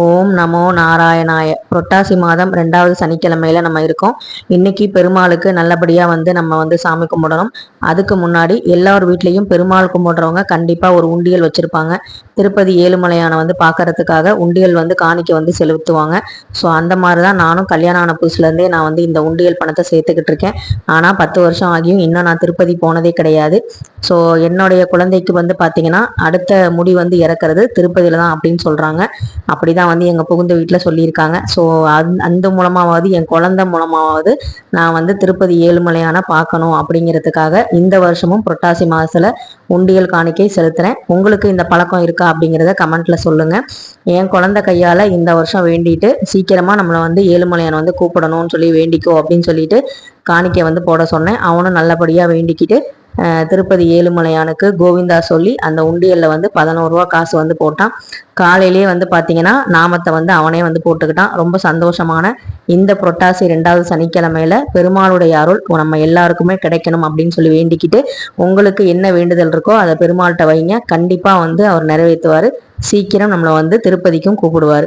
ஓம் நமோ நாராயணாய. புரட்டாசி மாதம் 2வது சனிக்கிழமையில நம்ம இருக்கோம். இன்னைக்கு பெருமாளுக்கு நல்லபடியா நம்ம சாமி கும்பிடணும். அதுக்கு முன்னாடி எல்லார் வீட்லயும் பெருமாள் கும்பிடுறவங்க கண்டிப்பா ஒரு உண்டியல் வச்சிருப்பாங்க. திருப்பதி ஏழுமலையான பார்க்கறதுக்காக உண்டியல் காணிக்கை செலுத்துவாங்க. ஸோ அந்த மாதிரி தான் நானும் கல்யாணம் ஆன புதுசுலேருந்தே நான் இந்த உண்டியல் பணத்தை சேர்த்துக்கிட்டு இருக்கேன். ஆனால் 10 வருஷம் ஆகியும் இன்னும் நான் திருப்பதி போனதே கிடையாது. ஸோ என்னுடைய குழந்தைக்கு பார்த்தீங்கன்னா அடுத்த முடி இறக்குறது திருப்பதியில தான் அப்படின்னு சொல்கிறாங்க. அப்படிதான் எங்கள் புகுந்த வீட்டில் சொல்லியிருக்காங்க. ஸோ அந்த மூலமாவது என் குழந்தை மூலமாவது நான் திருப்பதி ஏழுமலையான பார்க்கணும் அப்படிங்கிறதுக்காக இந்த வருஷமும் புரட்டாசி மாதத்தில் உண்டியல் காணிக்கை செலுத்துகிறேன். உங்களுக்கு இந்த பழக்கம் இருக்கா அப்படிங்கிறத கமெண்ட்ல சொல்லுங்கள். என் குழந்தை கையால் இந்த வருஷம் வேண்டிட்டு சீக்கிரமாக நம்மளை ஏழுமலையான் கூப்பிடணும்னு சொல்லி வேண்டிக்கோ அப்படின்னு சொல்லிட்டு காணிக்கை போட சொன்னேன். அவனும் நல்லபடியாக வேண்டிக்கிட்டு திருப்பதி ஏழுமலையானுக்கு கோவிந்தா சொல்லி அந்த உண்டியல்ல 11 ரூபா காசு போட்டான். காலையிலேயே பார்த்தீங்கன்னா நாமத்தை அவனே போட்டுக்கிட்டான். ரொம்ப சந்தோஷமான இந்த புரட்டாசி 2வது சனிக்கிழமையில பெருமாளுடைய அருள் நம்ம எல்லாருக்குமே கிடைக்கணும் அப்படின்னு சொல்லி வேண்டிக்கிட்டு உங்களுக்கு என்ன வேண்டுதல் இருக்கோ அதை பெருமாள்கிட்ட வைங்க. கண்டிப்பா அவர் நிறைவேற்றுவாரு. சீக்கிரம் நம்மளை திருப்பதிக்கும் கூப்பிடுவாரு.